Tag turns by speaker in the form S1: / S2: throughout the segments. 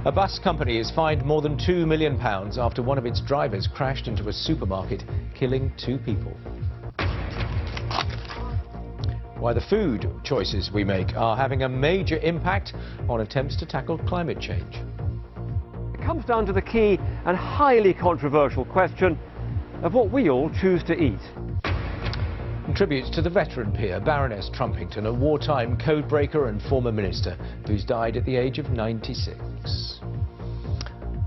S1: A bus company has fined more than £2 million after one of its drivers crashed into a supermarket, killing 2 people. Why the food choices we make are having a major impact on attempts to tackle climate change.
S2: It comes down to the key and highly controversial question of what we all choose to eat.
S1: And tributes to the veteran peer, Baroness Trumpington, a wartime codebreaker and former minister who's died at the age of 96.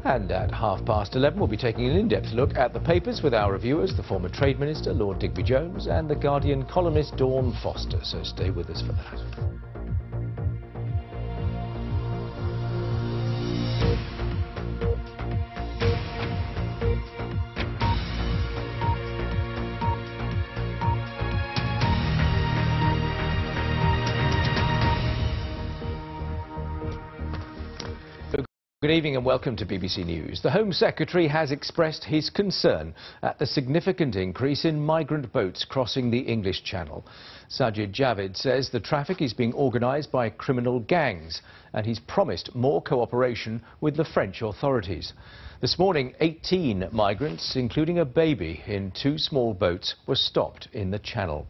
S1: And at 11:30 we'll be taking an in-depth look at the papers with our reviewers, the former Trade Minister, Lord Digby Jones, and the Guardian columnist, Dawn Foster. So stay with us for that. Good evening and welcome to BBC News. The Home Secretary has expressed his concern at the significant increase in migrant boats crossing the English Channel. Sajid Javid says the traffic is being organised by criminal gangs and he's promised more cooperation with the French authorities. This morning, 18 migrants, including a baby in 2 small boats, were stopped in the Channel.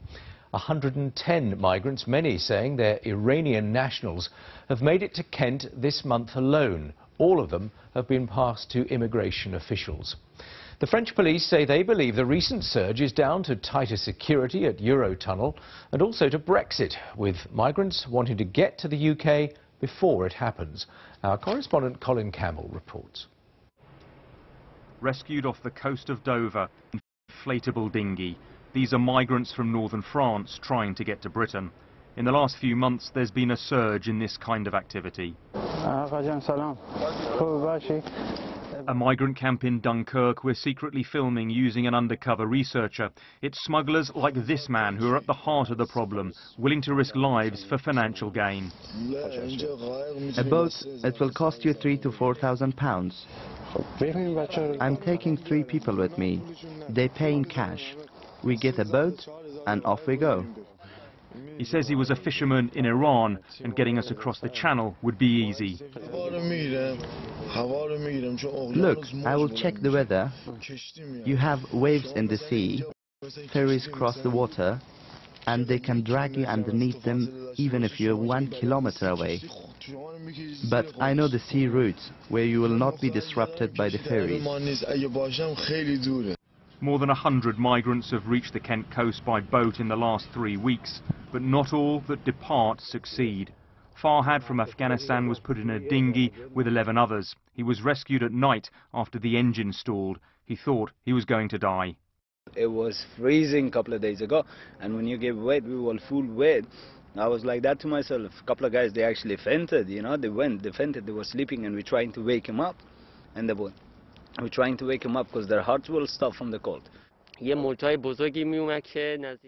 S1: 110 migrants, many saying they're Iranian nationals, have made it to Kent this month alone. All of them have been passed to immigration officials. The French police say they believe the recent surge is down to tighter security at Eurotunnel and also to Brexit, with migrants wanting to get to the UK before it happens. Our correspondent Colin Campbell reports.
S3: Rescued off the coast of Dover, inflatable dinghy. These are migrants from northern France trying to get to Britain. In the last few months, there's been a surge in this kind of activity. A migrant camp in Dunkirk we're secretly filming using an undercover researcher. It's smugglers like this man who are at the heart of the problem, willing to risk lives for financial gain.
S4: A boat, it will cost you £3,000 to £4,000. I'm taking 3 people with me. They pay in cash. We get a boat and off we go.
S3: He says he was a fisherman in Iran and getting us across the channel would be easy.
S4: Look, I will check the weather. You have waves in the sea, ferries cross the water, and they can drag you underneath them even if you're 1 kilometer away. But I know the sea routes where you will not be disrupted by the ferries.
S3: More than 100 migrants have reached the Kent coast by boat in the last 3 weeks, but not all that depart succeed. Farhad from Afghanistan was put in a dinghy with 11 others. He was rescued at night after the engine stalled. He thought he was going to die.
S5: It was freezing a couple of days ago, and when you get wet, we were full wet. I was like that to myself. A couple of guys, they actually fainted, you know, they fainted, they were sleeping, and we're trying to wake them up. And we're trying to wake them up because their hearts will stop from the cold.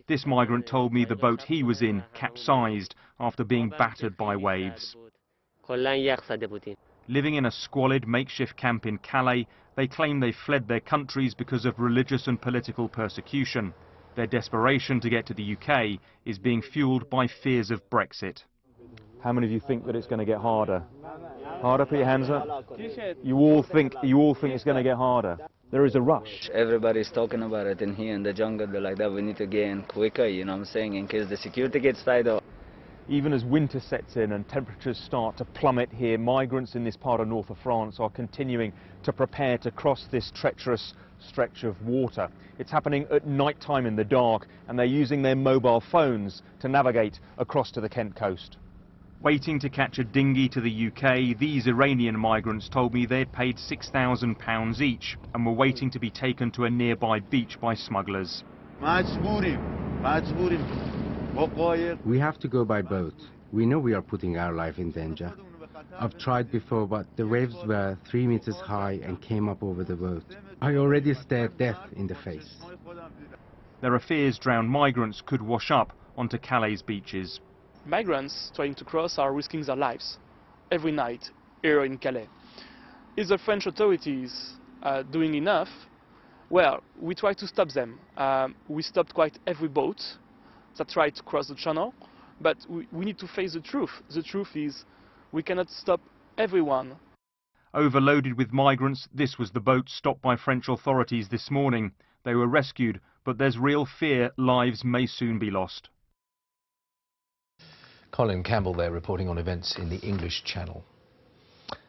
S3: This migrant told me the boat he was in capsized after being battered by waves. Living in a squalid makeshift camp in Calais, they claim they fled their countries because of religious and political persecution. Their desperation to get to the UK is being fueled by fears of Brexit. How many of you think that it's going to get harder? Harder? Put your hands up. You all think it's going to get harder. There is a rush.
S5: Everybody's talking about it in here in the jungle. They're like that. We need to get in quicker, you know what I'm saying, in case the security gets tied up.
S3: Even as winter sets in and temperatures start to plummet here, migrants in this part of north of France are continuing to prepare to cross this treacherous stretch of water. It's happening at night time in the dark, and they're using their mobile phones to navigate across to the Kent coast. Waiting to catch a dinghy to the UK, these Iranian migrants told me they'd paid £6,000 each and were waiting to be taken to a nearby beach by smugglers.
S6: We have to go by boat. We know we are putting our life in danger. I've tried before, but the waves were 3 meters high and came up over the boat. I already stared death in the face.
S3: There are fears drowned migrants could wash up onto Calais beaches.
S7: Migrants trying to cross are risking their lives every night here in Calais. Is the French authorities doing enough? Well, we try to stop them. We stopped quite every boat that tried to cross the channel, but we need to face the truth. The truth is we cannot stop everyone.
S3: Overloaded with migrants, this was the boat stopped by French authorities this morning. They were rescued, but there's real fear lives may soon be lost.
S1: Colin Campbell there reporting on events in the English Channel.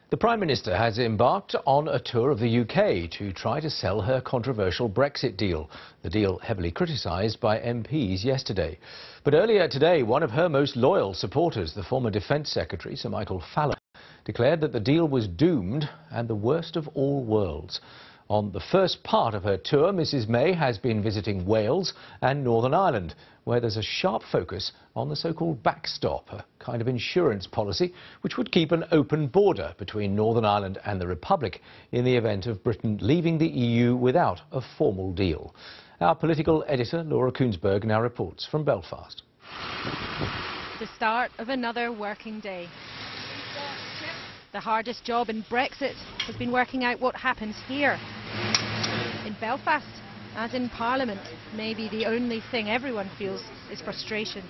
S1: The Prime Minister has embarked on a tour of the UK to try to sell her controversial Brexit deal. The deal heavily criticised by MPs yesterday. But earlier today, one of her most loyal supporters, the former Defence Secretary, Sir Michael Fallon, declared that the deal was doomed and the worst of all worlds. On the first part of her tour, Mrs May has been visiting Wales and Northern Ireland, where there's a sharp focus on the so-called backstop, a kind of insurance policy which would keep an open border between Northern Ireland and the Republic in the event of Britain leaving the EU without a formal deal. Our political editor, Laura Koonsberg, now reports from Belfast.
S8: The start of another working day. The hardest job in Brexit has been working out what happens here. In Belfast, as in Parliament, maybe the only thing everyone feels is frustration.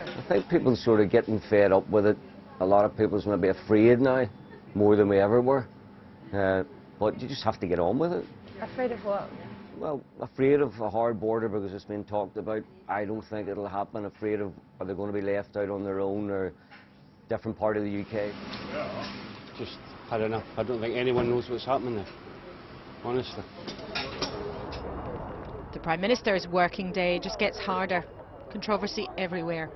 S9: I think people are sort of getting fed up with it. A lot of people's maybe afraid now, more than we ever were. But you just have to get on with it.
S8: Afraid of what?
S9: Well, afraid of a hard border because it's been talked about. I don't think it'll happen. Afraid of, are they going to be left out on their own or different part of the UK?
S10: Just had enough. I don't think anyone knows what's happening there, honestly.
S8: The Prime Minister's working day just gets harder. Controversy everywhere.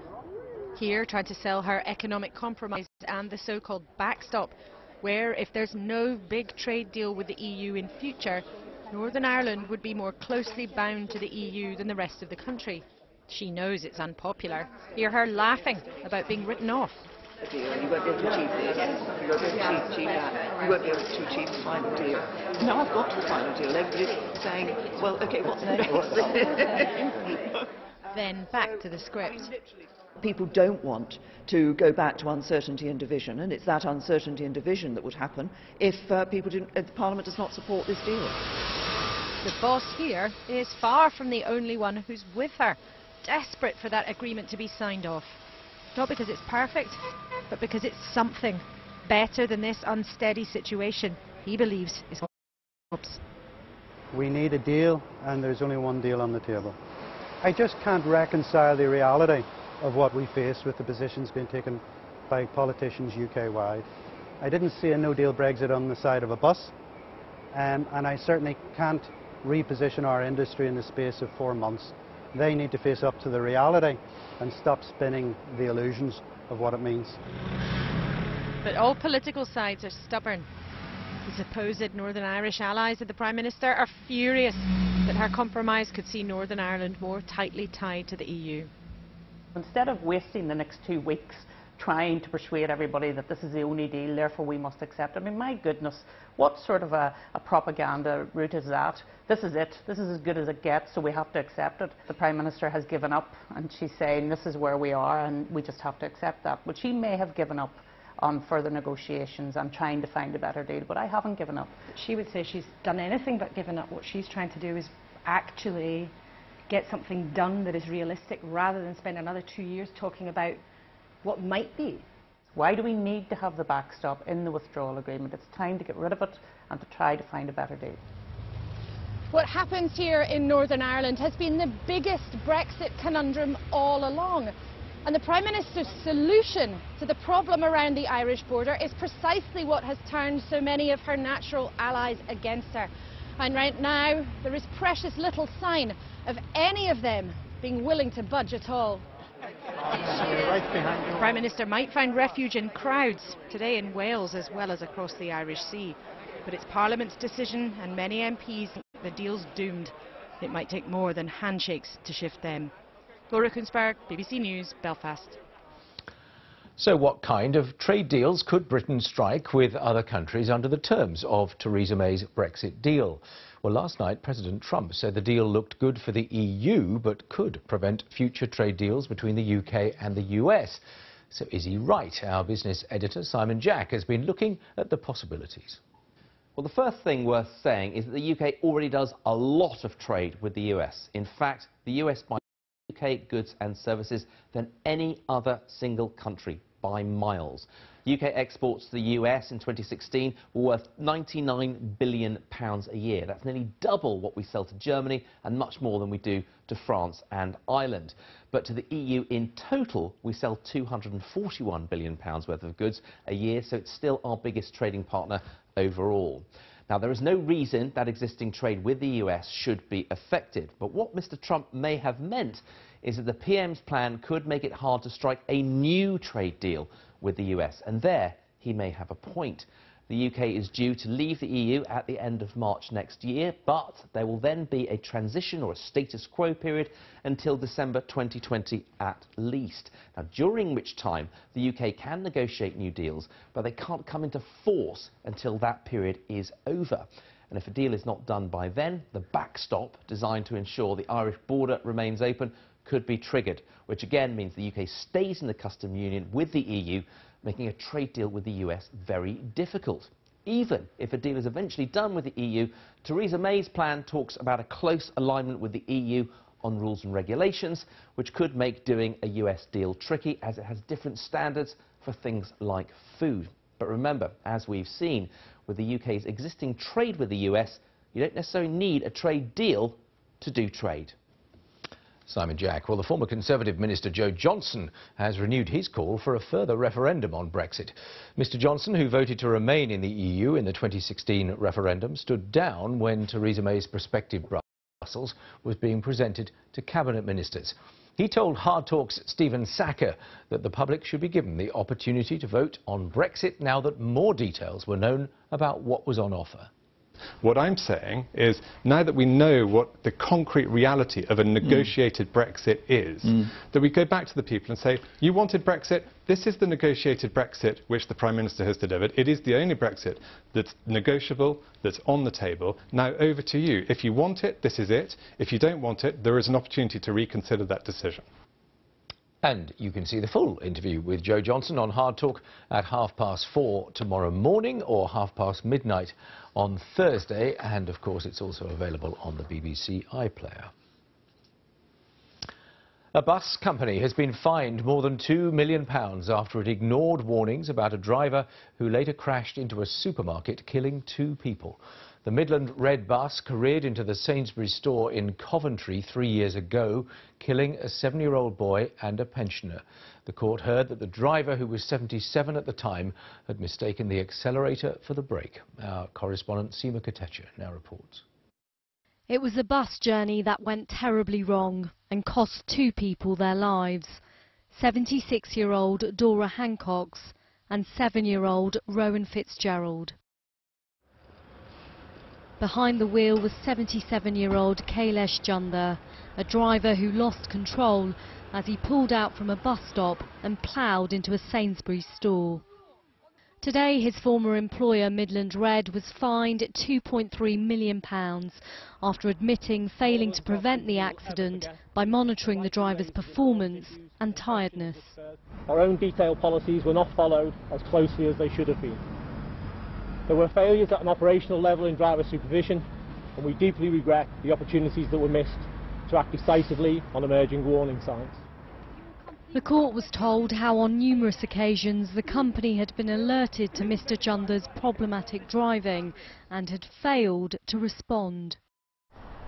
S8: Here, trying to sell her economic compromise and the so-called backstop, where if there's no big trade deal with the EU in future, Northern Ireland would be more closely bound to the EU than the rest of the country. She knows it's unpopular. Hear her laughing about being written off.
S11: You won't be able to achieve this. You won't be able to achieve that. You won't be able to achieve the final deal. Now I've got to the final deal. Everybody's saying, well, OK, what's next?
S8: Then back to the script.
S11: People don't want to go back to uncertainty and division, and it's that uncertainty and division that would happen if if Parliament does not support this deal.
S8: The boss here is far from the only one who's with her, desperate for that agreement to be signed off. Not because it's perfect, but because it's something better than this unsteady situation he believes is.
S12: We need a deal, and there's only one deal on the table. I just can't reconcile the reality of what we face with the positions being taken by politicians UK-wide. I didn't see a no-deal Brexit on the side of a bus, and I certainly can't reposition our industry in the space of 4 months. They need to face up to the reality and stop spinning the illusions of what it means.
S8: But all political sides are stubborn. The supposed Northern Irish allies of the Prime Minister are furious that her compromise could see Northern Ireland more tightly tied to the EU.
S13: Instead of wasting the next 2 weeks trying to persuade everybody that this is the only deal, therefore we must accept it. I mean, my goodness, what sort of a propaganda route is that? This is it. This is as good as it gets, so we have to accept it. The Prime Minister has given up, and she's saying this is where we are, and we just have to accept that. But she may have given up on further negotiations and trying to find a better deal, but I haven't given up.
S14: She would say she's done anything but given up. What she's trying to do is actually get something done that is realistic, rather than spend another 2 years talking about what might be.
S13: Why do we need to have the backstop in the withdrawal agreement? It's time to get rid of it and to try to find a better deal.
S8: What happens here in Northern Ireland has been the biggest Brexit conundrum all along. And the Prime Minister's solution to the problem around the Irish border is precisely what has turned so many of her natural allies against her. And right now, there is precious little sign of any of them being willing to budge at all. The Prime Minister might find refuge in crowds today in Wales as well as across the Irish Sea. But it's Parliament's decision, and many MPs think the deal's doomed. It might take more than handshakes to shift them. Laura Koonsberg, BBC News, Belfast.
S1: So what kind of trade deals could Britain strike with other countries under the terms of Theresa May's Brexit deal? Well, last night President Trump said the deal looked good for the EU but could prevent future trade deals between the UK and the US. So is he right? Our business editor Simon Jack has been looking at the possibilities.
S15: Well, the first thing worth saying is that the UK already does a lot of trade with the US. In fact, the US buys UK goods and services than any other single country by miles. UK exports to the US in 2016 were worth £99 billion a year. That's nearly double what we sell to Germany and much more than we do to France and Ireland. But to the EU in total, we sell £241 billion worth of goods a year, so it's still our biggest trading partner overall. Now, there is no reason that existing trade with the US should be affected, but what Mr. Trump may have meant is that the PM's plan could make it hard to strike a new trade deal with the US, and there he may have a point. The UK is due to leave the EU at the end of March next year, but there will then be a transition or a status quo period until December 2020 at least. Now, during which time the UK can negotiate new deals, but they can't come into force until that period is over. And if a deal is not done by then, the backstop designed to ensure the Irish border remains open could be triggered, which again means the UK stays in the customs union with the EU, making a trade deal with the US very difficult. Even if a deal is eventually done with the EU, Theresa May's plan talks about a close alignment with the EU on rules and regulations, which could make doing a US deal tricky, as it has different standards for things like food. But remember, as we've seen, with the UK's existing trade with the US, you don't necessarily need a trade deal to do trade.
S1: Simon Jack. Well, the former Conservative Minister Joe Johnson has renewed his call for a further referendum on Brexit. Mr Johnson, who voted to remain in the EU in the 2016 referendum, stood down when Theresa May's prospective Brussels was being presented to cabinet ministers. He told Hard Talk's Stephen Sacker that the public should be given the opportunity to vote on Brexit now that more details were known about what was on offer.
S16: What I'm saying is, now that we know what the concrete reality of a negotiated Brexit is, that we go back to the people and say, you wanted Brexit, this is the negotiated Brexit which the Prime Minister has delivered. It is the only Brexit that's negotiable, that's on the table. Now over to you. If you want it, this is it. If you don't want it, there is an opportunity to reconsider that decision.
S1: And you can see the full interview with Joe Johnson on Hard Talk at 4:30 tomorrow morning or midnight on Thursday. And, of course, it's also available on the BBC iPlayer. A bus company has been fined more than £2 million after it ignored warnings about a driver who later crashed into a supermarket, killing 2 people. The Midland Red bus careered into the Sainsbury's store in Coventry 3 years ago, killing a 7-year-old boy and a pensioner. The court heard that the driver, who was 77 at the time, had mistaken the accelerator for the brake. Our correspondent Seema Katecha now reports.
S17: It was a bus journey that went terribly wrong and cost 2 people their lives. 76-year-old Dora Hancocks and 7-year-old Rowan Fitzgerald. Behind the wheel was 77-year-old Kailesh Junda, a driver who lost control as he pulled out from a bus stop and ploughed into a Sainsbury's store. Today, his former employer, Midland Red, was fined £2.3 million after admitting failing to prevent the accident by monitoring the driver's performance and tiredness.
S18: Our own detailed policies were not followed as closely as they should have been. There were failures at an operational level in driver supervision, and we deeply regret the opportunities that were missed to act decisively on emerging warning signs.
S17: The court was told how on numerous occasions the company had been alerted to Mr Junda's problematic driving and had failed to respond.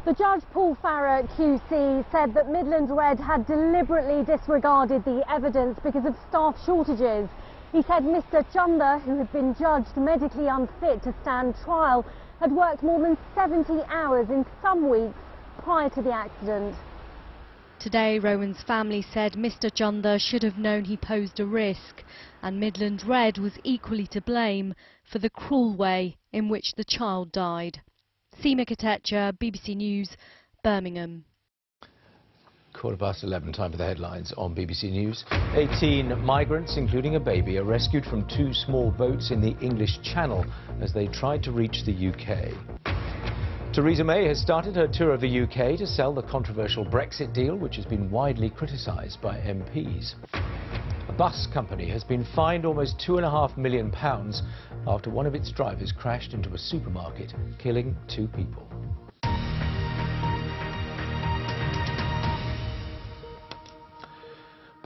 S19: The judge, Paul Farrer QC, said that Midland Red had deliberately disregarded the evidence because of staff shortages. He said Mr Junda, who had been judged medically unfit to stand trial, had worked more than 70 hours in some weeks prior to the accident.
S17: Today, Rowan's family said Mr Junda should have known he posed a risk, and Midland Red was equally to blame for the cruel way in which the child died. Seema Katecha, BBC News, Birmingham.
S1: 11:15, time for the headlines on BBC News. 18 migrants, including a baby, are rescued from 2 small boats in the English Channel as they tried to reach the UK. Theresa May has started her tour of the UK to sell the controversial Brexit deal, which has been widely criticised by MPs. A bus company has been fined almost £2.5 million after one of its drivers crashed into a supermarket, killing 2 people.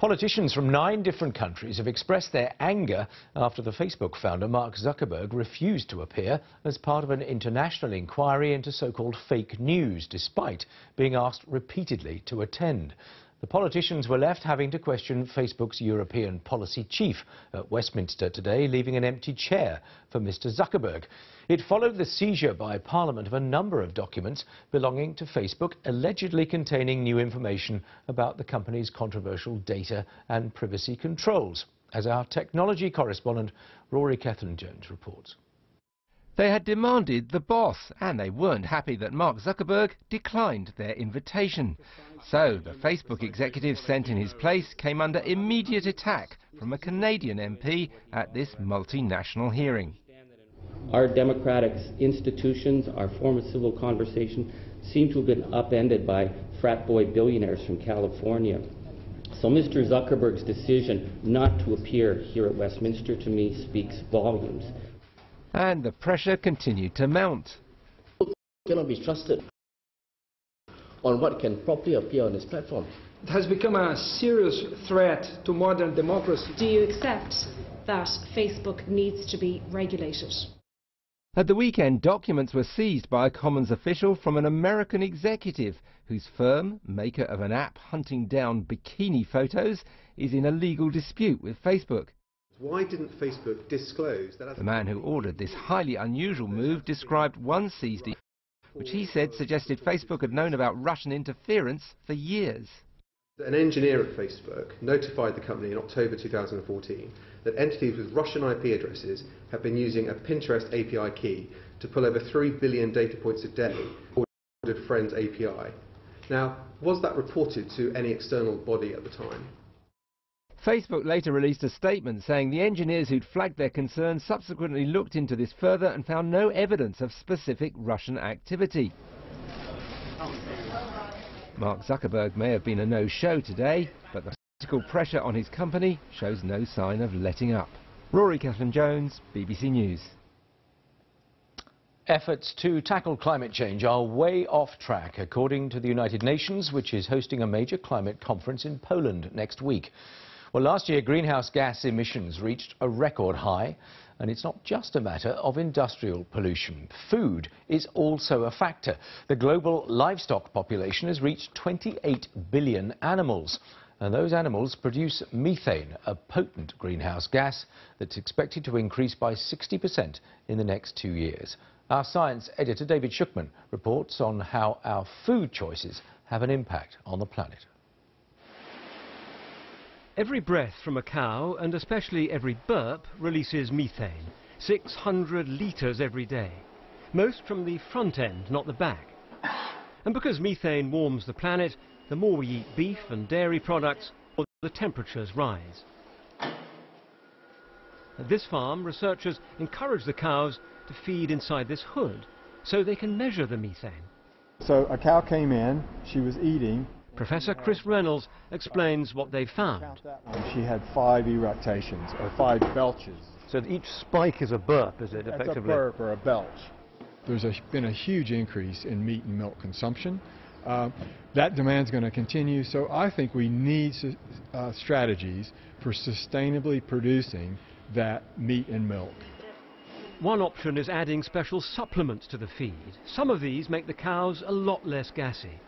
S1: Politicians from 9 different countries have expressed their anger after the Facebook founder Mark Zuckerberg refused to appear as part of an international inquiry into so-called fake news, despite being asked repeatedly to attend. The politicians were left having to question Facebook's European policy chief at Westminster today, leaving an empty chair for Mr. Zuckerberg. It followed the seizure by Parliament of a number of documents belonging to Facebook, allegedly containing new information about the company's controversial data and privacy controls, as our technology correspondent Rory Jones reports.
S20: They had demanded the boss, and they weren't happy that Mark Zuckerberg declined their invitation. So the Facebook executive sent in his place came under immediate attack from a Canadian MP at this multinational hearing.
S21: Our democratic institutions, our form of civil conversation, seem to have been upended by frat boy billionaires from California. So Mr. Zuckerberg's decision not to appear here at Westminster to me speaks volumes.
S20: And the pressure continued to mount.
S22: Cannot be trusted on what can properly appear on this platform.
S23: It has become a serious threat to modern democracy.
S24: Do you accept that Facebook needs to be regulated?
S20: At the weekend, documents were seized by a Commons official from an American executive whose firm, maker of an app hunting down bikini photos, is in a legal dispute with Facebook.
S25: Why didn't Facebook disclose that?
S20: The man who ordered this highly unusual move described one seized email, which he said suggested Facebook had known about Russian interference for years.
S25: An engineer at Facebook notified the company in October 2014 that entities with Russian IP addresses have been using a Pinterest API key to pull over 3 billion data points a day for Ordered Friends API. Now, was that reported to any external body at the time?
S20: Facebook later released a statement saying the engineers who'd flagged their concerns subsequently looked into this further and found no evidence of specific Russian activity. Mark Zuckerberg may have been a no-show today, but the political pressure on his company shows no sign of letting up. Rory Jones, BBC News.
S1: Efforts to tackle climate change are way off track, according to the United Nations, which is hosting a major climate conference in Poland next week. Well, last year, greenhouse gas emissions reached a record high, and it's not just a matter of industrial pollution. Food is also a factor. The global livestock population has reached 28 billion animals, and those animals produce methane, a potent greenhouse gas that's expected to increase by 60% in the next 2 years. Our science editor, David Schuckman, reports on how our food choices have an impact on the planet.
S2: Every breath from a cow, and especially every burp, releases methane, 600 litres every day. Most from the front end, not the back. And because methane warms the planet, the more we eat beef and dairy products, the temperatures rise. At this farm, researchers encourage the cows to feed inside this hood, so they can measure the methane.
S26: So a cow came in, she was eating.
S2: Professor Chris Reynolds explains what they found.
S26: She had 5 eructations, or 5 belches.
S2: So each spike is a burp, is it, effectively?
S26: That's a burp or a belch. There's been a huge increase in meat and milk consumption. That demand's going to continue, so I think we need strategies for sustainably producing that meat and milk.
S2: One option is adding special supplements to the feed. Some of these make the cows a lot less gassy.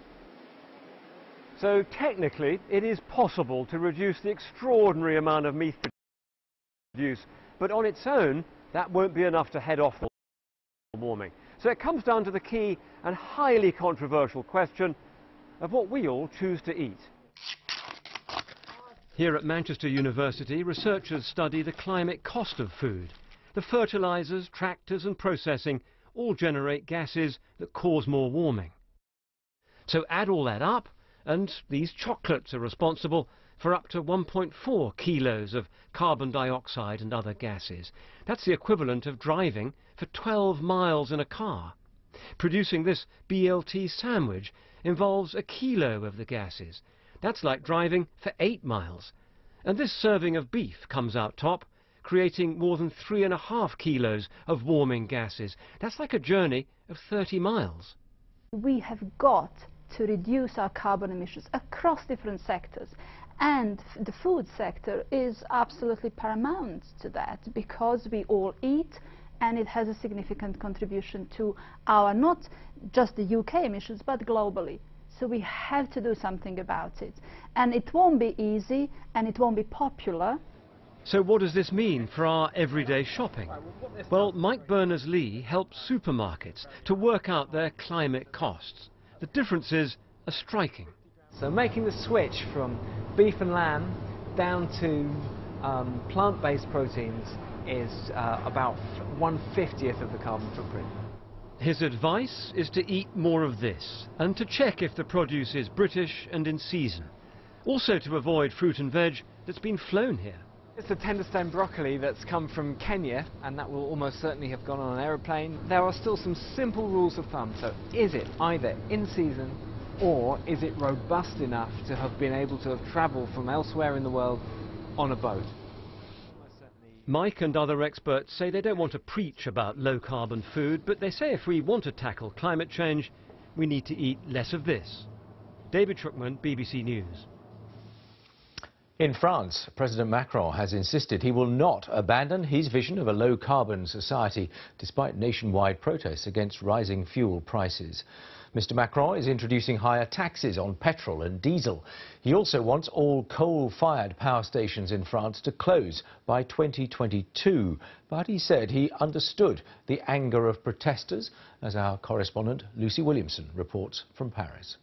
S2: So technically, it is possible to reduce the extraordinary amount of meat produced, but on its own, that won't be enough to head off global warming. So it comes down to the key and highly controversial question of what we all choose to eat. Here at Manchester University, researchers study the climate cost of food. The fertilizers, tractors and processing all generate gases that cause more warming. So add all that up, and these chocolates are responsible for up to 1.4 kilos of carbon dioxide and other gases. That's the equivalent of driving for 12 miles in a car. Producing this BLT sandwich involves a kilo of the gases. That's like driving for 8 miles. And this serving of beef comes out top, creating more than 3.5 kilos of warming gases. That's like a journey of 30 miles.
S27: We have got to reduce our carbon emissions across different sectors.
S3: And the food sector is absolutely paramount to that, because we all eat, and it has a significant contribution to our, not just the UK emissions, but globally. So we have to do something about it. And it won't be easy, and it won't be popular.
S2: So what does this mean for our everyday shopping? Well, Mike Berners-Lee helps supermarkets to work out their climate costs. The differences are striking.
S4: So making the switch from beef and lamb down to plant-based proteins is about 1/50th of the carbon footprint.
S2: His advice is to eat more of this and to check if the produce is British and in season. Also to avoid fruit and veg that's been flown here.
S4: It's a tenderstone broccoli that's come from Kenya, and that will almost certainly have gone on an aeroplane. There are still some simple rules of thumb. So is it either in season, or is it robust enough to have been able to have travelled from elsewhere in the world on a boat?
S2: Mike and other experts say they don't want to preach about low-carbon food, but they say if we want to tackle climate change, we need to eat less of this. David Schuckman, BBC News.
S1: In France, President Macron has insisted he will not abandon his vision of a low-carbon society, despite nationwide protests against rising fuel prices. Mr. Macron is introducing higher taxes on petrol and diesel. He also wants all coal-fired power stations in France to close by 2022. But he said he understood the anger of protesters, as our correspondent Lucy Williamson reports from Paris.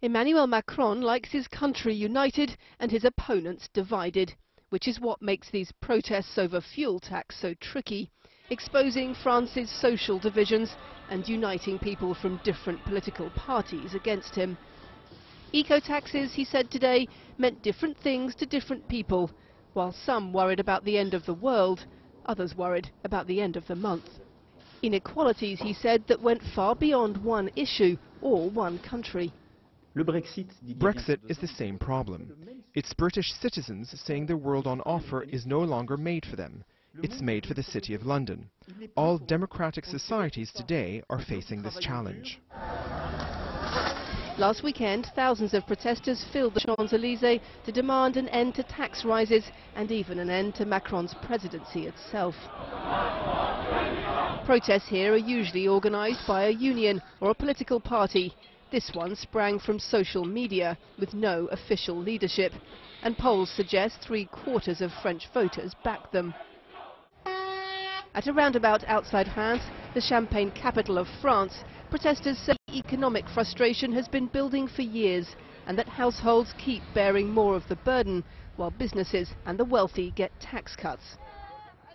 S5: Emmanuel Macron likes his country united and his opponents divided, which is what makes these protests over fuel tax so tricky, exposing France's social divisions and uniting people from different political parties against him. Eco-taxes, he said today, meant different things to different people, while some worried about the end of the world, others worried about the end of the month. Inequalities, he said, that went far beyond one issue or one country.
S6: Brexit is the same problem. It's British citizens saying the world on offer is no longer made for them. It's made for the City of London. All democratic societies today are facing this challenge.
S5: Last weekend, thousands of protesters filled the Champs-Élysées to demand an end to tax rises and even an end to Macron's presidency itself. Protests here are usually organised by a union or a political party. This one sprang from social media with no official leadership, and polls suggest 3/4 of French voters back them. At a roundabout outside Reims, the Champagne capital of France, protesters say economic frustration has been building for years and that households keep bearing more of the burden while businesses and the wealthy get tax cuts.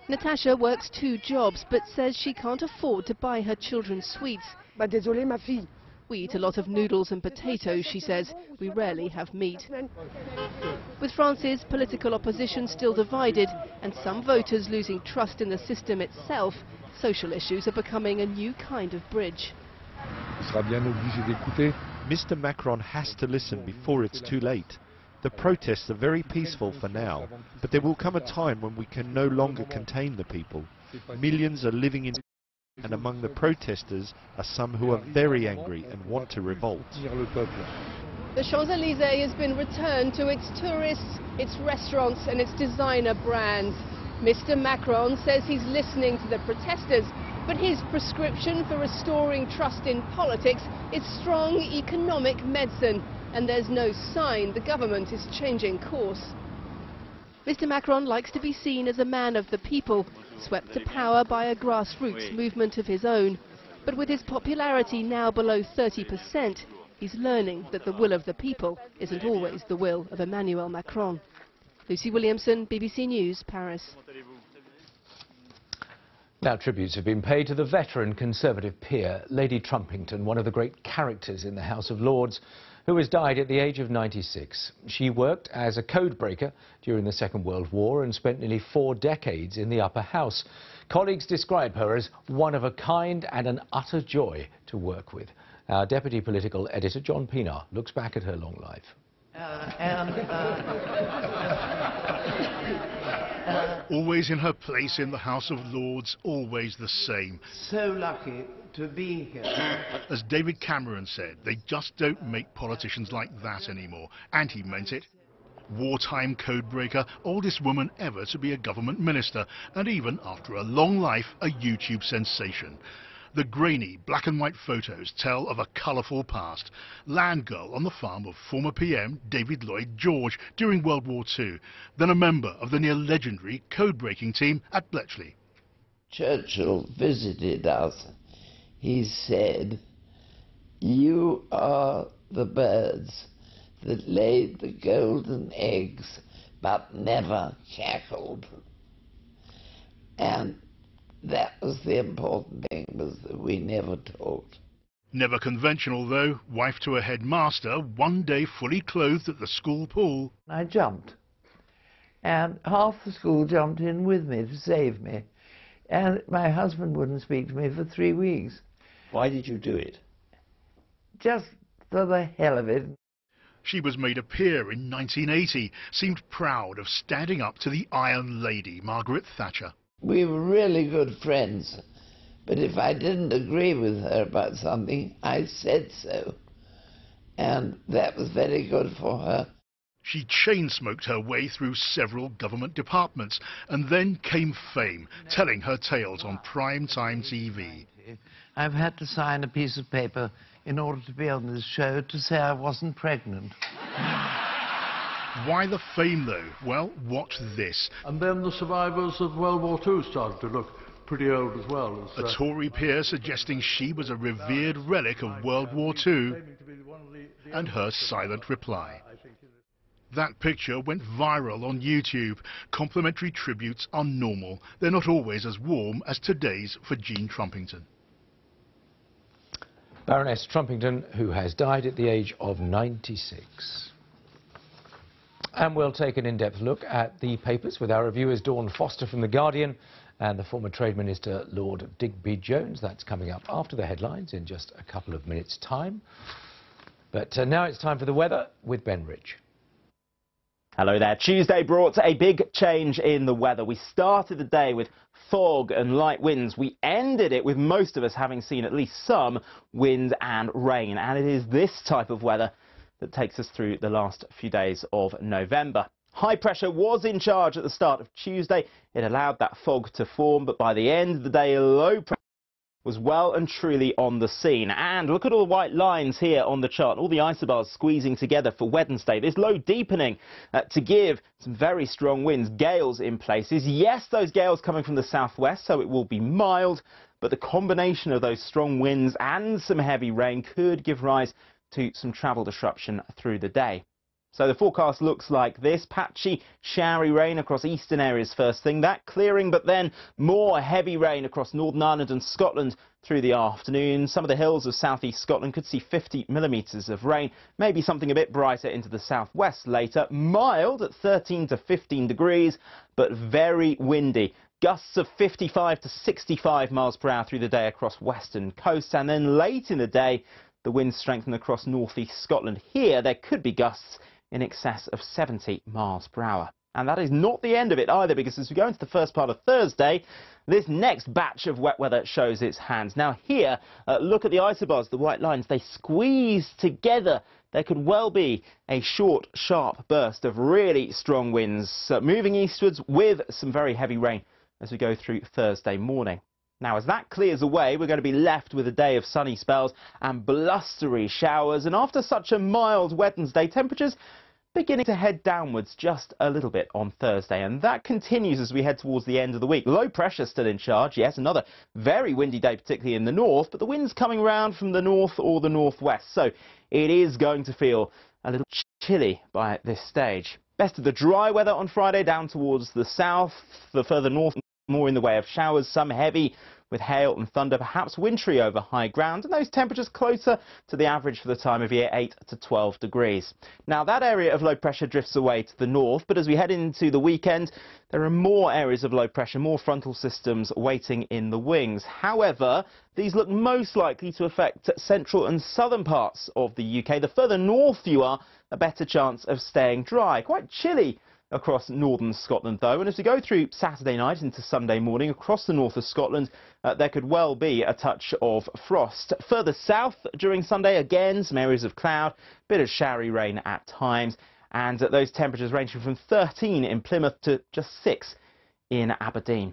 S5: Natasha works 2 jobs but says she can't afford to buy her children sweets.
S7: Désolée, ma fille.
S5: We eat a lot of noodles and potatoes, she says. We rarely have meat. With France's political opposition still divided and some voters losing trust in the system itself, social issues are becoming a new kind of bridge.
S9: Mr. Macron has to listen before it's too late. The protests are very peaceful for now, but there will come a time when we can no longer contain the people. Millions are living in, and among the protesters are some who are very angry and want to revolt.
S5: The Champs-Élysées has been returned to its tourists, its restaurants and its designer brands. Mr. Macron says he's listening to the protesters, but his prescription for restoring trust in politics is strong economic medicine, and there's no sign the government is changing course. Mr. Macron likes to be seen as a man of the people, swept to power by a grassroots movement of his own. But with his popularity now below 30%, he's learning that the will of the people isn't always the will of Emmanuel Macron. Lucy Williamson, BBC News, Paris.
S1: Now, tributes have been paid to the veteran Conservative peer, Lady Trumpington, one of the great characters in the House of Lords, who has died at the age of 96. She worked as a code breaker during the Second World War and spent nearly 4 decades in the upper house. Colleagues describe her as one of a kind and an utter joy to work with. Our deputy political editor, John Pienaar, looks back at her long life.
S7: Always in her place in the House of Lords, always the same.
S10: So lucky to be here.
S7: As David Cameron said, they just don't make politicians like that anymore. And he meant it. Wartime codebreaker, oldest woman ever to be a government minister, and even after a long life, a YouTube sensation. The grainy black and white photos tell of a colourful past. Land girl on the farm of former PM David Lloyd George during World War II, then a member of the near legendary code-breaking team at Bletchley.
S10: Churchill visited us. He said, "You are the birds that laid the golden eggs but never cackled." And that was the important thing, was that we never talked.
S7: Never conventional though, wife to a headmaster, one day fully clothed at the school pool.
S10: I jumped, and half the school jumped in with me to save me, and my husband wouldn't speak to me for 3 weeks.
S11: Why did you do it?
S10: Just for the hell of it.
S7: She was made a peer in 1980, seemed proud of standing up to the Iron Lady, Margaret Thatcher.
S10: We were really good friends, but if I didn't agree with her about something, I said so. And that was very good for her.
S7: She chain-smoked her way through several government departments, and then came fame, telling her tales on prime-time TV.
S10: I've had to sign a piece of paper in order to be on this show to say I wasn't pregnant.
S7: Why the fame, though? Well, watch this.
S12: And then the survivors of World War II started to look pretty old as well.
S7: A Tory peer suggesting she was a revered relic of World War II, and her silent reply. That picture went viral on YouTube. Complimentary tributes are normal. They're not always as warm as today's for Jean Trumpington.
S1: Baroness Trumpington, who has died at the age of 96. And we'll take an in-depth look at the papers with our reviewers Dawn Foster from The Guardian and the former Trade Minister Lord Digby Jones. That's coming up after the headlines in just a couple of minutes' time. But now it's time for the weather with Ben Rich.
S13: Hello there. Tuesday brought a big change in the weather. We started the day with fog and light winds. We ended it with most of us having seen at least some wind and rain. And it is this type of weather that takes us through the last few days of November. High pressure was in charge at the start of Tuesday. It allowed that fog to form, but by the end of the day, low pressure was well and truly on the scene. And look at all the white lines here on the chart, all the isobars squeezing together for Wednesday. This low deepening to give some very strong winds, gales in places. Yes, those gales coming from the southwest, so it will be mild, but the combination of those strong winds and some heavy rain could give rise to some travel disruption through the day. So the forecast looks like this: patchy, showery rain across eastern areas first thing, that clearing, but then more heavy rain across Northern Ireland and Scotland through the afternoon. Some of the hills of southeast Scotland could see 50 millimetres of rain, maybe something a bit brighter into the southwest later. Mild at 13 to 15 degrees, but very windy. Gusts of 55 to 65 miles per hour through the day across western coasts, and then late in the day, the winds strengthen across northeast Scotland. Here, there could be gusts in excess of 70 miles per hour. And that is not the end of it either, because as we go into the first part of Thursday, this next batch of wet weather shows its hands. Now here, look at the isobars, the white lines, they squeeze together. There could well be a short, sharp burst of really strong winds moving eastwards with some very heavy rain as we go through Thursday morning. Now, as that clears away, we're going to be left with a day of sunny spells and blustery showers. And after such a mild Wednesday, temperatures beginning to head downwards just a little bit on Thursday. And that continues as we head towards the end of the week. Low pressure still in charge. Yes, another very windy day, particularly in the north, but the wind's coming round from the north or the northwest. So it is going to feel a little chilly by this stage. Best of the dry weather on Friday down towards the south, the further north, more in the way of showers, some heavy with hail and thunder, perhaps wintry over high ground, and those temperatures closer to the average for the time of year, 8 to 12 degrees. Now, that area of low pressure drifts away to the north, but as we head into the weekend, there are more areas of low pressure, more frontal systems waiting in the wings. However, these look most likely to affect central and southern parts of the UK. The further north you are, a better chance of staying dry. Quite chilly across northern Scotland though, and as we go through Saturday night into Sunday morning across the north of Scotland, there could well be a touch of frost. Further south during Sunday, again some areas of cloud, bit of showery rain at times, and those temperatures ranging from 13 in Plymouth to just 6 in Aberdeen.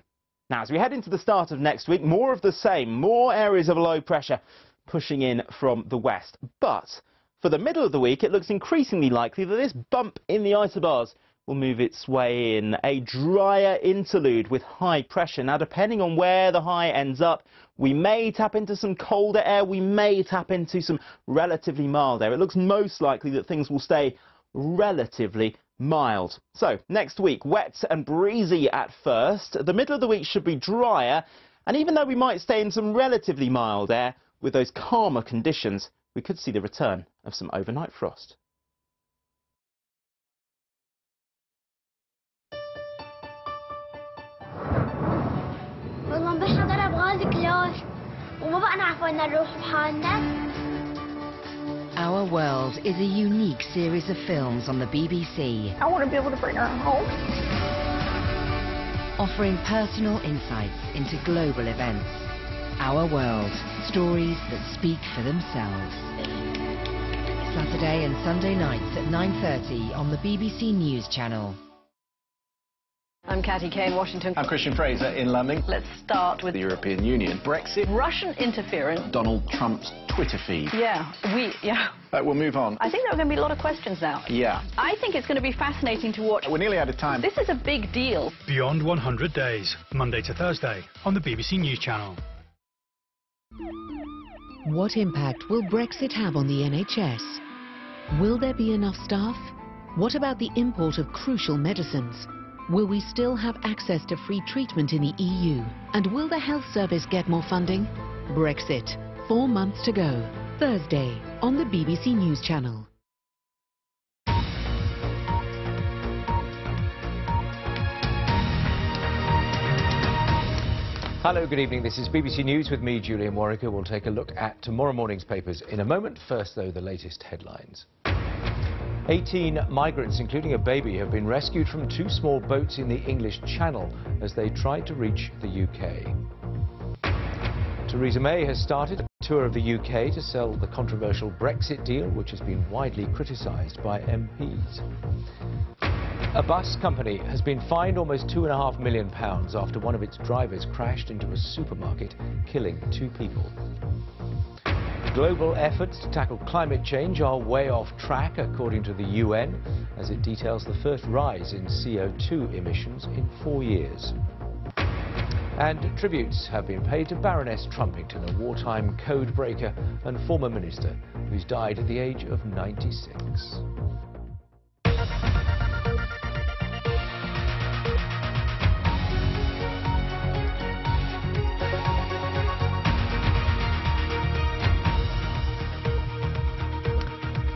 S13: Now, as we head into the start of next week, more of the same, more areas of low pressure pushing in from the west. But for the middle of the week, it looks increasingly likely that this bump in the isobars will move its way in, a drier interlude with high pressure. Now, depending on where the high ends up, we may tap into some colder air, we may tap into some relatively mild air. It looks most likely that things will stay relatively mild. So, next week, wet and breezy at first. The middle of the week should be drier, and even though we might stay in some relatively mild air, with those calmer conditions, we could see the return of some overnight frost.
S8: Our World is a unique series of films on the BBC.
S14: I want to be able to bring her home.
S8: Offering personal insights into global events. Our World, stories that speak for themselves. Saturday and Sunday nights at 9:30 on the BBC News Channel.
S15: I'm Catty Kay in Washington.
S16: I'm Christian Fraser in London.
S15: Let's start with
S16: the European Union, Brexit,
S15: Russian interference,
S16: Donald Trump's Twitter feed.
S15: We'll
S16: move on.
S15: I think there are going to be a lot of questions now.
S16: Yeah.
S15: I think it's going to be fascinating to watch.
S16: We're nearly out of time.
S15: This is a big deal.
S18: Beyond 100 Days, Monday to Thursday on the BBC News Channel.
S19: What impact will Brexit have on the NHS? Will there be enough staff? What about the import of crucial medicines? Will we still have access to free treatment in the EU? And will the health service get more funding? Brexit. 4 months to go. Thursday on the BBC News Channel.
S1: Hello, good evening. This is BBC News with me, Julian Warwick. We'll take a look at tomorrow morning's papers in a moment. First, though, the latest headlines. 18 migrants, including a baby, have been rescued from 2 small boats in the English Channel as they tried to reach the UK. Theresa May has started a tour of the UK to sell the controversial Brexit deal, which has been widely criticised by MPs. A bus company has been fined almost £2.5 million after one of its drivers crashed into a supermarket, killing 2 people. Global efforts to tackle climate change are way off track, according to the UN, as it details the first rise in CO2 emissions in 4 years. And tributes have been paid to Baroness Trumpington, a wartime code breaker and former minister who's died at the age of 96.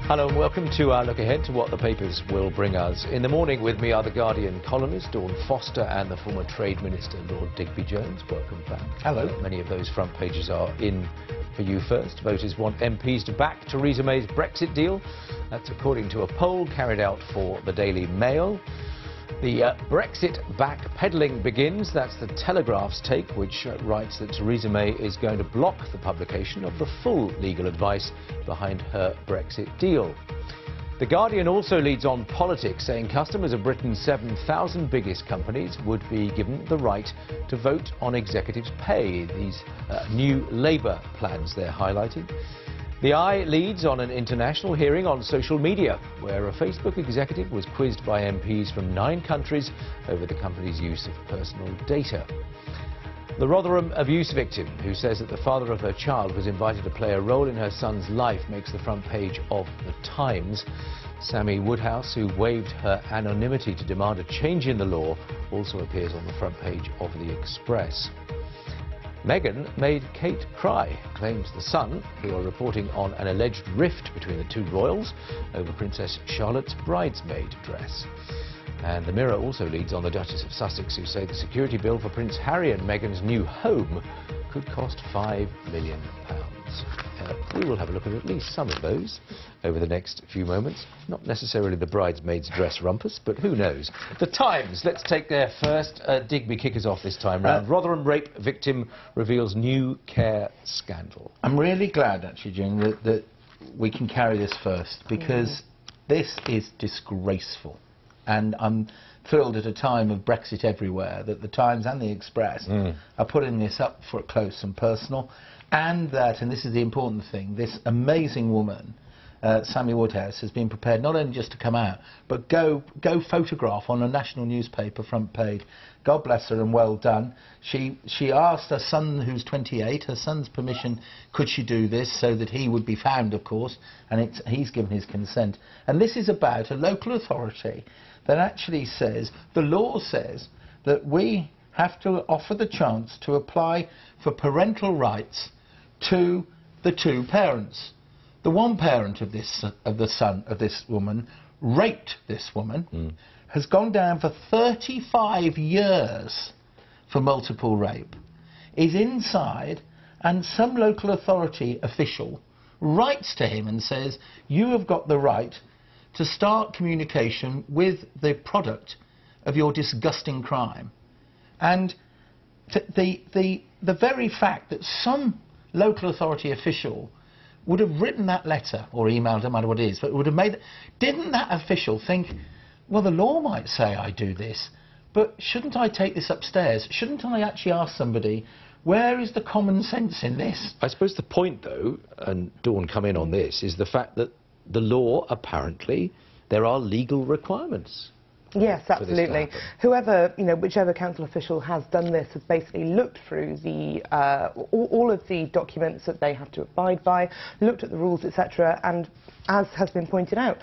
S1: Hello and welcome to our look ahead to what the papers will bring us. In the morning with me are the Guardian columnist Dawn Foster and the former Trade Minister Lord Digby Jones. Welcome back.
S27: Hello.
S1: Many of those front pages are in for you first. Voters want MPs to back Theresa May's Brexit deal. That's according to a poll carried out for the Daily Mail. The Brexit backpedalling begins. That's the Telegraph's take, which writes that Theresa May is going to block the publication of the full legal advice behind her Brexit deal. The Guardian also leads on politics, saying customers of Britain's 7,000 biggest companies would be given the right to vote on executives' pay. These new Labour plans they're highlighting. The Eye leads on an international hearing on social media, where a Facebook executive was quizzed by MPs from 9 countries over the company's use of personal data. The Rotherham abuse victim, who says that the father of her child was invited to play a role in her son's life, makes the front page of The Times. Sammy Woodhouse, who waived her anonymity to demand a change in the law, also appears on the front page of The Express. Meghan made Kate cry, claims The Sun, who are reporting on an alleged rift between the 2 royals over Princess Charlotte's bridesmaid dress. And the Mirror also leads on the Duchess of Sussex, who say the security bill for Prince Harry and Meghan's new home could cost £5 million. We will have a look at least some of those over the next few moments. Not necessarily the bridesmaids' dress rumpus, but who knows. The Times, let's take their first. Digby, kick us off this time round. Rotherham rape victim reveals new care scandal.
S14: I'm really glad, actually, June, that we can carry this first, because this is disgraceful. And I'm thrilled at a time of Brexit everywhere that the Times and the Express are putting this up for close and personal, and that, and this is the important thing, this amazing woman, Sammy Woodhouse, has been prepared not only just to come out, but go photograph on a national newspaper front page. God bless her and well done. She asked her son, who's 28, her son's permission, could she do this, so that he would be found, of course, and he's given his consent. And this is about a local authority that actually says, the law says, that we have to offer the chance to apply for parental rights to the two parents. The one parent of the son of this woman raped this woman, has gone down for 35 years for multiple rape, is inside, and some local authority official writes to him and says, you have got the right to start communication with the product of your disgusting crime. And the very fact that some local authority official would have written that letter, or emailed, no matter what it is, but would have made it, didn't that official think, well, the law might say I do this, but shouldn't I take this upstairs? Shouldn't I actually ask somebody, where is the common sense in this?
S1: I suppose the point, though, and Dawn, come in on this, is the fact that the law, apparently, there are legal requirements.
S17: Yes, absolutely. Whoever, whichever council official has done this has basically looked through the all of the documents that they have to abide by, looked at the rules, etc. And as has been pointed out,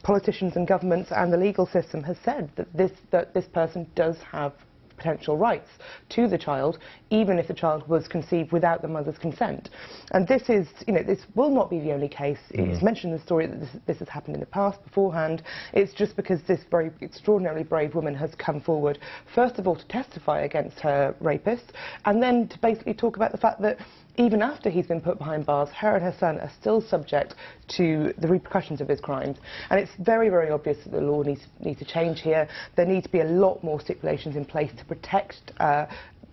S17: politicians and governments and the legal system has said that this person does have potential rights to the child, even if the child was conceived without the mother's consent. And this is, this will not be the only case. It's mentioned in the story that this has happened in the past, beforehand. It's just because this very extraordinarily brave woman has come forward, first of all, to testify against her rapist, and then to basically talk about the fact that even after he's been put behind bars, her and her son are still subject to the repercussions of his crimes. And it's very, very obvious that the law needs to change here. There need to be a lot more stipulations in place to protect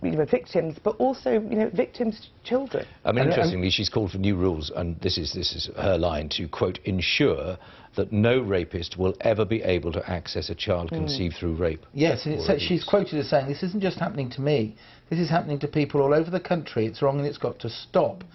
S17: victims, but also, victims' children.
S1: I mean, interestingly, she's called for new rules, and this is her line, to, quote, ensure that no rapist will ever be able to access a child conceived through rape.
S14: Yes, and she's quoted as saying, this isn't just happening to me, this is happening to people all over the country, it's wrong and it's got to stop.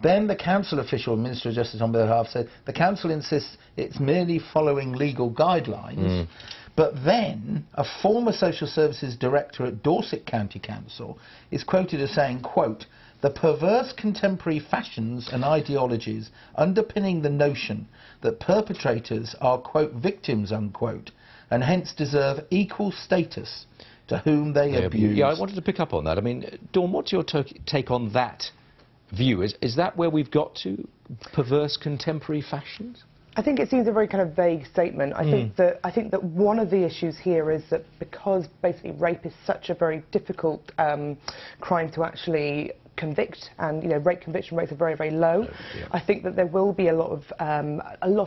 S14: Then the council official, Minister of Justice on their behalf, said, the council insists it's merely following legal guidelines. But then, a former social services director at Dorset County Council is quoted as saying, quote, the perverse contemporary fashions and ideologies underpinning the notion that perpetrators are, quote, victims, unquote, and hence deserve equal status to whom they abuse.
S1: Yeah, I wanted to pick up on that. I mean, Dawn, what's your take on that view? Is that where we've got to, perverse contemporary fashions?
S17: I think it seems a very kind of vague statement. I think that one of the issues here is that because basically rape is such a very difficult crime to actually convict, and rape conviction rates are very, very low. I think that there will be a lot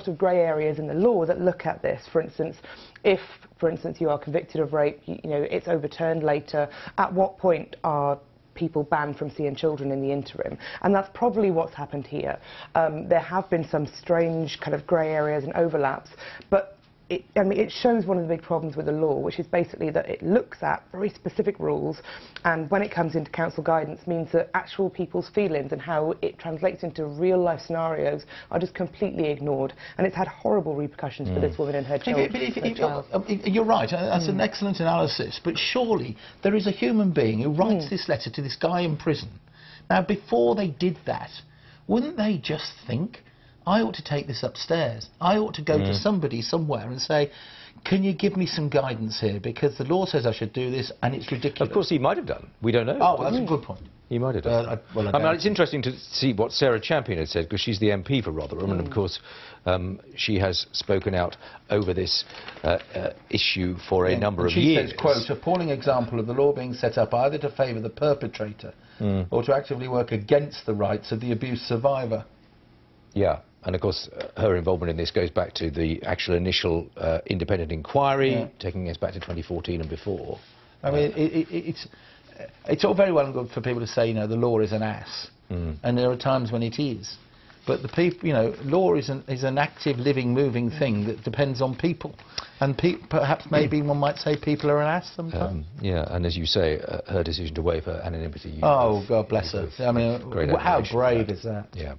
S17: of grey areas in the law that look at this. For instance, if, for instance, you are convicted of rape, it's overturned later, at what point are people banned from seeing children in the interim? And that's probably what's happened here. There have been some strange kind of grey areas and overlaps, but it shows one of the big problems with the law, which is basically that it looks at very specific rules, and when it comes into council guidance means that actual people's feelings and how it translates into real life scenarios are just completely ignored, and it's had horrible repercussions for this woman and her child.
S14: You're right, that's an excellent analysis, but surely there is a human being who writes this letter to this guy in prison. Now, before they did that, wouldn't they just think, I ought to take this upstairs. I ought to go to somebody somewhere and say, can you give me some guidance here? Because the law says I should do this, and it's ridiculous.
S1: Of course, he might have done. We don't know.
S14: Oh, well, that's a good point.
S1: He might have done. I mean, it's interesting to see what Sarah Champion had said, because she's the MP for Rotherham, and of course, she has spoken out over this issue for a number of years.
S14: She says, quote, appalling example of the law being set up either to favour the perpetrator or to actively work against the rights of the abuse survivor.
S1: Yeah, and of course her involvement in this goes back to the actual initial independent inquiry, taking us back to 2014 and before.
S14: I mean, it's all very well and good for people to say, you know, the law is an ass, and there are times when it is. But the people, you know, law is an active, living, moving thing that depends on people, and perhaps maybe one might say people are an ass sometimes.
S1: Yeah, and as you say, her decision to waive her anonymity.
S14: Oh, God bless her. I mean, how brave is that?
S1: Yeah.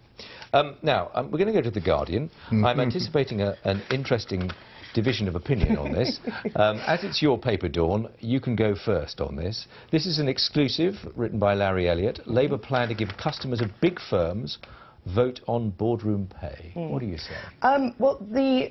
S1: Now we're going to go to the Guardian. I'm anticipating an interesting division of opinion on this. As it's your paper, Dawn, you can go first on this. This is an exclusive written by Larry Elliott. Labour plan to give customers of big firms vote on boardroom pay. What do you say?
S17: Well, the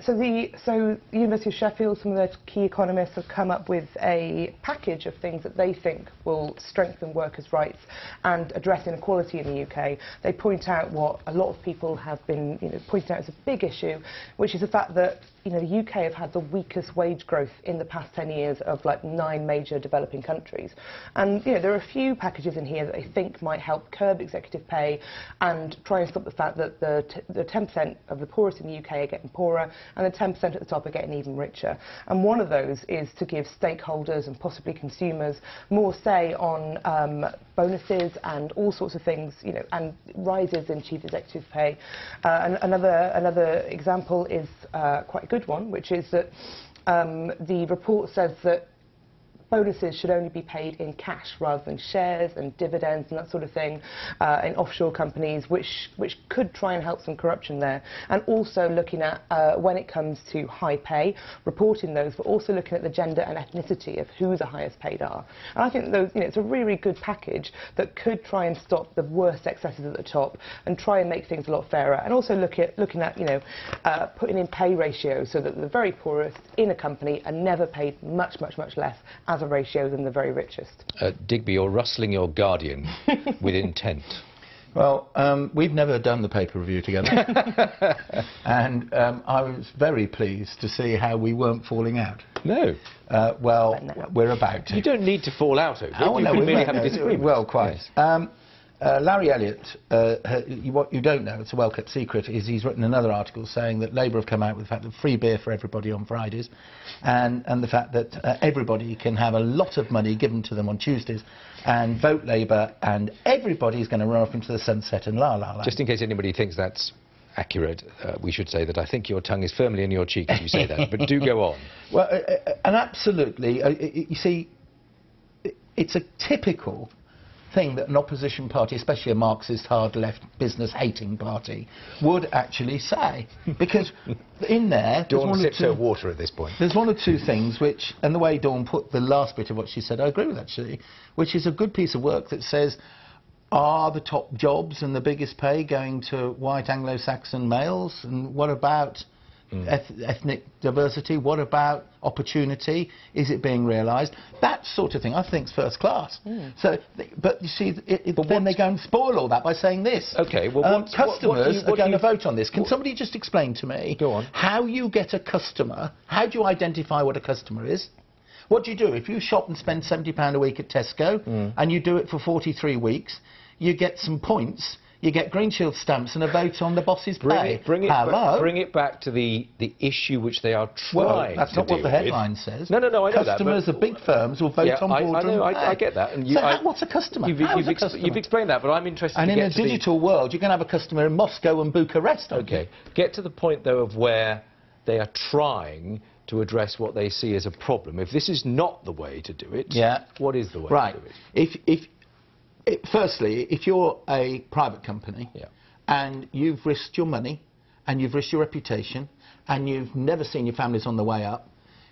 S17: University of Sheffield, some of their key economists have come up with a package of things that they think will strengthen workers' rights and address inequality in the UK. They point out what a lot of people have been, pointing out as a big issue, which is the fact that the UK have had the weakest wage growth in the past 10 years of like 9 major developing countries. And there are a few packages in here that they think might help curb executive pay and try and stop the fact that the 10% of the poorest in the UK are getting poorer and the 10% at the top are getting even richer. And one of those is to give stakeholders and possibly consumers more say on bonuses and all sorts of things, and rises in chief executive pay. And another example is quite a good one, which is that the report says that bonuses should only be paid in cash rather than shares and dividends and that sort of thing in offshore companies, which could try and help some corruption there. And also looking at, when it comes to high pay, reporting those, but also looking at the gender and ethnicity of who the highest paid are. And I think those, it's a really good package that could try and stop the worst excesses at the top and try and make things a lot fairer. And also looking at putting in pay ratios so that the very poorest in a company are never paid much less as a ratio than the very richest.
S1: Digby, you're rustling your Guardian with intent.
S14: Well, we've never done the paper review together, and I was very pleased to see how we weren't falling out.
S1: No.
S14: Well, we're about to.
S1: You don't need to fall out over it.
S14: Oh, no,
S1: we merely have a disagreement.
S14: Well, quite. Yes. Larry Elliott, what you don't know, it's a well-kept secret, is he's written another article saying that Labour have come out with the fact that free beer for everybody on Fridays, and the fact that everybody can have a lot of money given to them on Tuesdays, and vote Labour, and everybody's going to run off into the sunset and la.
S1: Just in case anybody thinks that's accurate, we should say that I think your tongue is firmly in your cheek as you say that, but do go on.
S14: Well, and absolutely, you see, it's a typical thing that an opposition party, especially a Marxist, hard-left, business-hating party, would actually say. Because in there...
S1: Dawn sips her water at this point.
S14: There's one or two things which, and the way Dawn put the last bit of what she said, I agree with actually, which is a good piece of work that says, are the top jobs and the biggest pay going to white Anglo-Saxon males? And what about ethnic diversity? What about opportunity? Is it being realised? That sort of thing, I think, is first class. So, but you see, then they go and spoil all that by saying this.
S1: Okay, well,
S14: customers are going to vote on this. Can somebody just explain to me how you get a customer? How do you identify what a customer is? What do you do if you shop and spend £70 a week at Tesco and you do it for 43 weeks? You get some points. You get Green Shield stamps and a vote on the boss's pay.
S1: Bring it back to the issue which they are trying to
S14: that's not what the headline says.
S1: No, I know that.
S14: Customers of big firms will vote on boardroom pay.
S1: I get that. And
S14: what's a customer?
S1: You've explained that, but I'm interested
S14: and
S1: to
S14: in a digital world, you can have a customer in Moscow and Bucharest.
S1: Okay. Get to the point, though, of where they are trying to address what they see as a problem. If this is not the way to do it, what is the way to do it?
S14: Firstly, if you're a private company and you've risked your money and you've risked your reputation and you've never seen your families on the way up,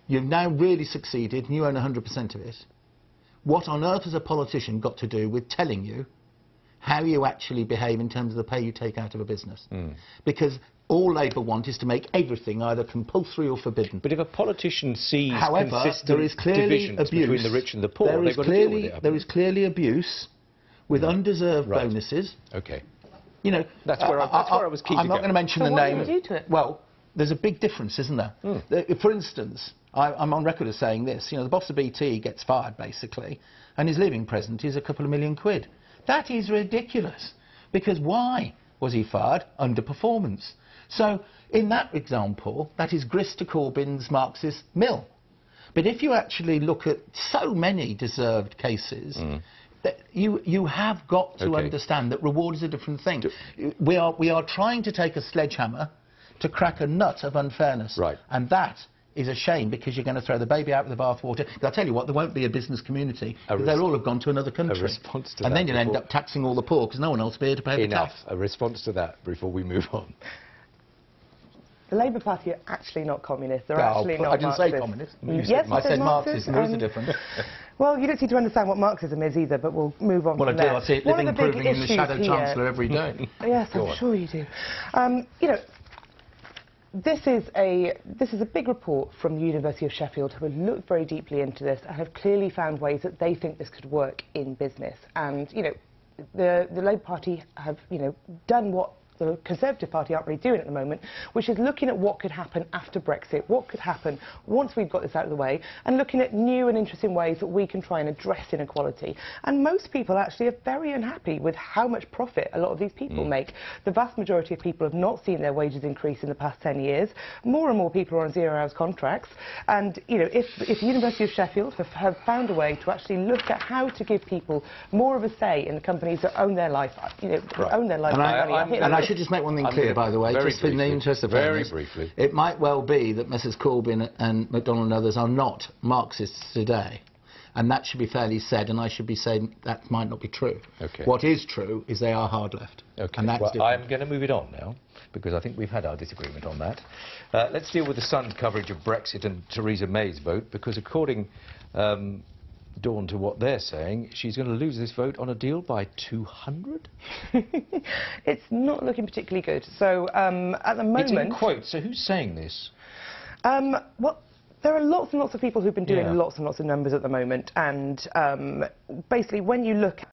S14: you've now really succeeded and you own 100% of it, what on earth has a politician got to do with telling you how you actually behave in terms of the pay you take out of a business? Because all Labour want is to make everything either compulsory or forbidden.
S1: But if a politician sees
S14: consistent there is clearly
S1: divisions
S14: abuse,
S1: between the rich and the poor, they've got to deal with it.
S14: There is clearly abuse with undeserved bonuses.
S1: Okay.
S14: That's where I was keen to go. I'm not going to mention the name.
S17: What do you do to it?
S14: Well, there's a big difference, isn't there? For instance, I'm on record as saying this. The boss of BT gets fired, basically, and his leaving present is a couple of £1 million. That is ridiculous. Because why was he fired? Underperformance. So, in that example, that is grist to Corbyn's Marxist mill. But if you actually look at so many deserved cases, that you have got to understand that reward is a different thing. We are trying to take a sledgehammer to crack a nut of unfairness.
S1: Right.
S14: And that is a shame, because you're going to throw the baby out with the bathwater. I'll tell you what, there won't be a business community, because they'll all have gone to another country.
S1: A response to
S14: and
S1: that
S14: then you'll end up taxing all the poor, because no one else will be here to pay the tax.
S1: A response to that before we move on.
S17: The Labour Party are actually not communist. They're actually not
S14: I didn't
S17: Marxist.
S14: say communist.
S17: Yes,
S14: I said Marxist, and there is a difference.
S17: Well, you don't seem to understand what Marxism is either, but we'll move on from there.
S14: Well, I see it living, proving in the Shadow Chancellor every day.
S17: Yes, I'm sure you do. You know, this is a big report from the University of Sheffield, who have looked very deeply into this and have clearly found ways that they think this could work in business. And, you know, the Labour Party have, you know, done what the Conservative Party aren't really doing at the moment, which is looking at what could happen after Brexit, what could happen once we've got this out of the way, and looking at new and interesting ways that we can try and address inequality. And most people actually are very unhappy with how much profit a lot of these people make. The vast majority of people have not seen their wages increase in the past 10 years. More and more people are on zero-hours contracts. And, you know, if the University of Sheffield have found a way to actually look at how to give people more of a say in the companies that own their life, you know, own their life.
S14: And I should just make one thing clear, by the way, just in the interest of fairness.
S1: Very briefly.
S14: It might well be that Messrs Corbyn and McDonnell and others are not Marxists today. And that should be fairly said, and I should be saying that might not be true.
S1: Okay.
S14: What is true is they are hard left.
S1: Okay.
S14: And that's
S1: well,
S14: different.
S1: I'm going to move it on now, because I think we've had our disagreement on that. Let's deal with the Sun's coverage of Brexit and Theresa May's vote, because according Dawn to what they're saying, she's going to lose this vote on a deal by 200?
S17: It's not looking particularly good. So at the moment...
S1: It's in quotes, so who's saying this?
S17: Well, there are lots and lots of people who've been doing lots and lots of numbers at the moment, and basically when you look at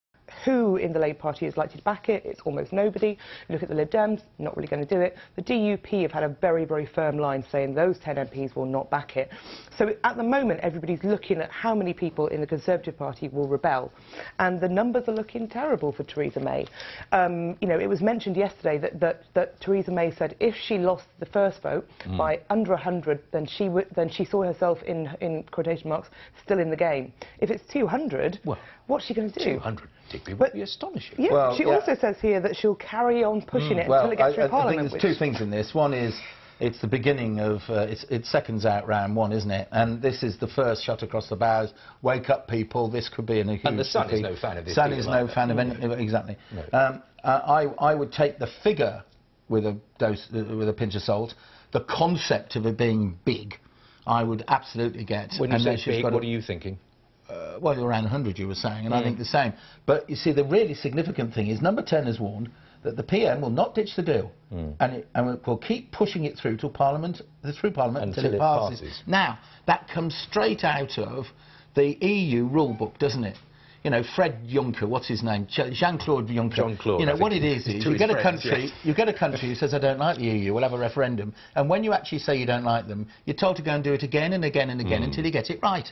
S17: who in the Labour Party is likely to back it, it's almost nobody. You look at the Lib Dems, not really going to do it. The DUP have had a very, very firm line saying those 10 MPs will not back it. So at the moment, everybody's looking at how many people in the Conservative Party will rebel. And the numbers are looking terrible for Theresa May. You know, it was mentioned yesterday that Theresa May said if she lost the first vote by under 100, then she saw herself, in quotation marks, still in the game. If it's 200, well, what's she going to do?
S1: 200 would be astonishing.
S17: Yeah, well, she also says here that she'll carry on pushing it until it gets through Parliament.
S14: I think there's two things in this. One is it's the beginning of it's seconds out round one, isn't it? And this is the first shot across the bows. Wake up, people! This could be a huge.
S1: And the Sun is no fan of this.
S14: Sun is no fan of anything. Exactly. No. I would take the figure with a pinch of salt. The concept of it being big, I would absolutely get.
S1: When you say big, what are you thinking?
S14: Well, around 100 you were saying, and I think the same. But you see, the really significant thing is Number 10 has warned that the PM will not ditch the deal, and will keep pushing it through Parliament until it passes. Now, that comes straight out of the EU rule book, doesn't it? You know, Fred Juncker, what's his name? Jean-Claude Juncker.
S1: Jean-Claude.
S14: You know, what it is you get a country who says, I don't like the EU, we'll have a referendum. And when you actually say you don't like them, you're told to go and do it again and again and again until you get it right.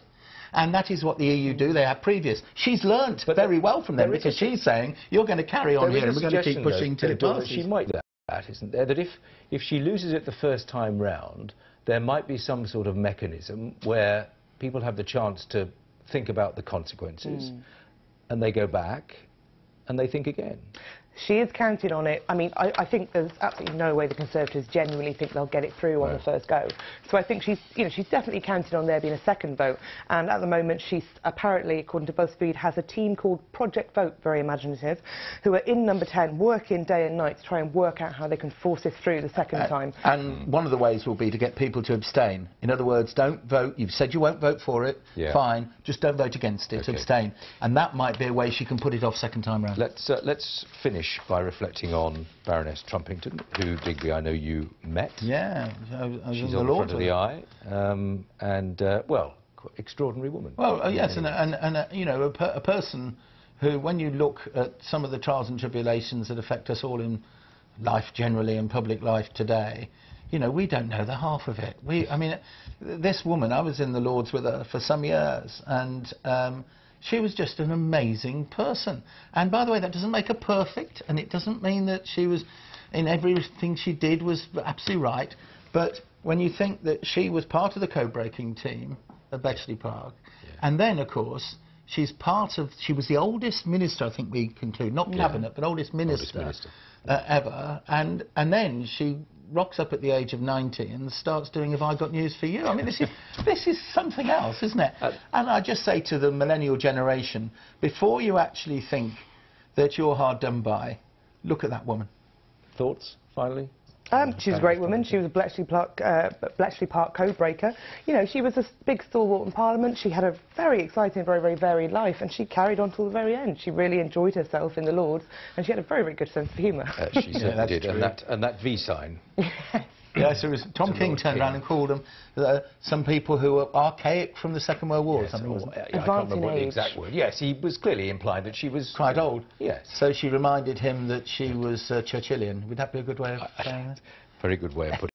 S14: And that is what the EU do. They have previous. She's learnt very well from them, because she's saying, you're going to carry on here and we're going to keep pushing till it passes.
S1: She might do that, isn't there? That if she loses it the first time round, there might be some sort of mechanism where people have the chance to think about the consequences, and they go back and they think again.
S17: She is counting on it. I mean, I think there's absolutely no way the Conservatives genuinely think they'll get it through on the first go. So I think she's definitely counting on there being a second vote. And at the moment, she's apparently, according to BuzzFeed, has a team called Project Vote, very imaginative, who are in Number 10, working day and night to try and work out how they can force this through the second time.
S14: And one of the ways will be to get people to abstain. In other words, don't vote. You've said you won't vote for it. Fine. Just don't vote against it. Abstain. And that might be a way she can put it off second time round.
S1: Let's finish by reflecting on Baroness Trumpington, who, Digby, I know you met.
S14: Yeah,
S1: she's on the front of the eye, well, extraordinary woman.
S14: Well, yes, and you know, a person who, when you look at some of the trials and tribulations that affect us all in life generally and public life today, you know, we don't know the half of it. I mean, this woman, I was in the Lords with her for some years, and she was just an amazing person. And by the way, that doesn't make her perfect, and it doesn't mean that she was, in everything she did was absolutely right. But when you think that she was part of the code-breaking team at Bletchley Park, and then, of course, she was the oldest minister, I think we conclude, not cabinet, but oldest minister, ever, and then she rocks up at the age of 90 and starts doing Have I Got News for You? I mean, this is something else, isn't it? And I just say to the millennial generation, before you actually think that you're hard done by, look at that woman.
S1: Thoughts, finally?
S17: She's a great woman. She was a Bletchley Park codebreaker. You know, she was a big stalwart in Parliament. She had a very exciting, very, very varied life, and she carried on till the very end. She really enjoyed herself in the Lords, and she had a very, very good sense of humour.
S1: She certainly did, and that V sign.
S14: Yes, it was Tom King turned around and called them some people who were archaic from the Second World War.
S1: Yes, I can't remember what the exact word. Yes, he was clearly implying that she was
S14: quite old.
S1: Yes.
S14: So she reminded him that she was Churchillian. Would that be a good way of saying that?
S1: Very good way of putting it.